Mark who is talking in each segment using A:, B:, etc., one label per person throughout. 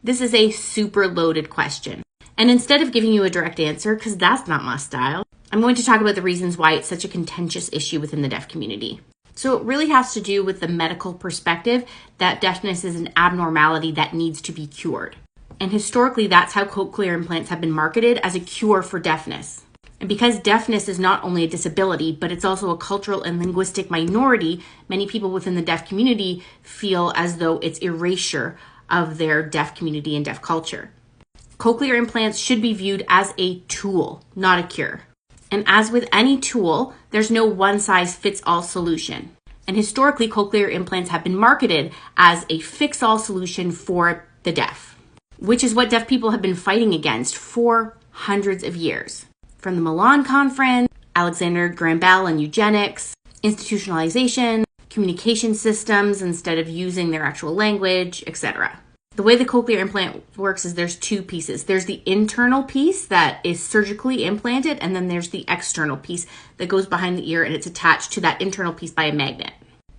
A: This is a super loaded question. And instead of giving you a direct answer, because that's not my style, I'm going to talk about the reasons why it's such a contentious issue within the deaf community. So it really has to do with the medical perspective that deafness is an abnormality that needs to be cured. And historically, that's how cochlear implants have been marketed, as a cure for deafness. And because deafness is not only a disability, but it's also a cultural and linguistic minority, many people within the deaf community feel as though it's erasure of their deaf community and deaf culture. Cochlear implants should be viewed as a tool, not a cure. And as with any tool, there's no one-size-fits-all solution. And historically, cochlear implants have been marketed as a fix-all solution for the deaf, which is what deaf people have been fighting against for hundreds of years. From the Milan Conference, Alexander Graham Bell and eugenics, institutionalization, communication systems instead of using their actual language, etc. The way the cochlear implant works is there's two pieces. There's the internal piece that is surgically implanted, and then there's the external piece that goes behind the ear, and it's attached to that internal piece by a magnet.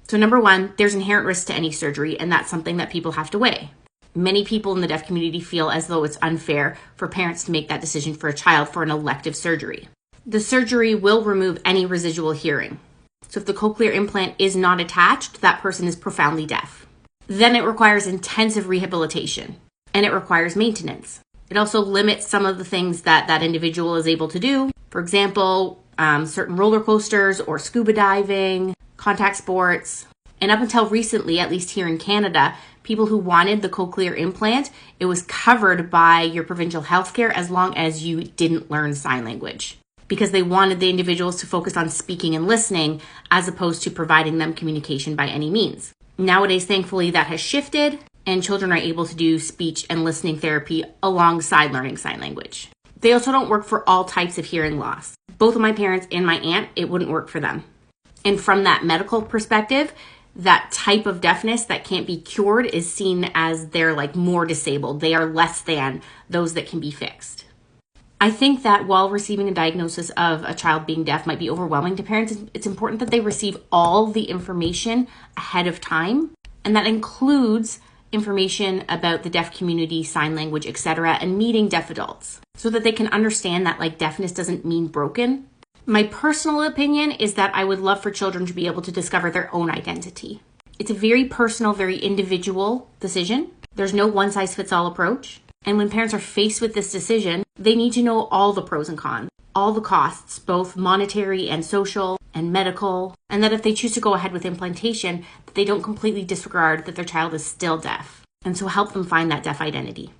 A: So number one, there's inherent risk to any surgery, and that's something that people have to weigh. Many people in the deaf community feel as though it's unfair for parents to make that decision for a child for an elective surgery. The surgery will remove any residual hearing. So if the cochlear implant is not attached, that person is profoundly deaf. Then it requires intensive rehabilitation, and it requires maintenance. It also limits some of the things that that individual is able to do. For example, certain roller coasters or scuba diving, contact sports. And up until recently, at least here in Canada, people who wanted the cochlear implant, it was covered by your provincial healthcare as long as you didn't learn sign language, because they wanted the individuals to focus on speaking and listening as opposed to providing them communication by any means. Nowadays, thankfully, that has shifted, and children are able to do speech and listening therapy alongside learning sign language. They also don't work for all types of hearing loss. Both of my parents and my aunt, it wouldn't work for them. And from that medical perspective, that type of deafness that can't be cured is seen as they're like more disabled. They are less than those that can be fixed. I think that while receiving a diagnosis of a child being deaf might be overwhelming to parents, it's important that they receive all the information ahead of time. And that includes information about the deaf community, sign language, etc., and meeting deaf adults so that they can understand that like deafness doesn't mean broken. My personal opinion is that I would love for children to be able to discover their own identity. It's a very personal, very individual decision. There's no one-size-fits-all approach. And when parents are faced with this decision, they need to know all the pros and cons, all the costs, both monetary and social and medical, and that if they choose to go ahead with implantation, that they don't completely disregard that their child is still deaf. And so help them find that deaf identity.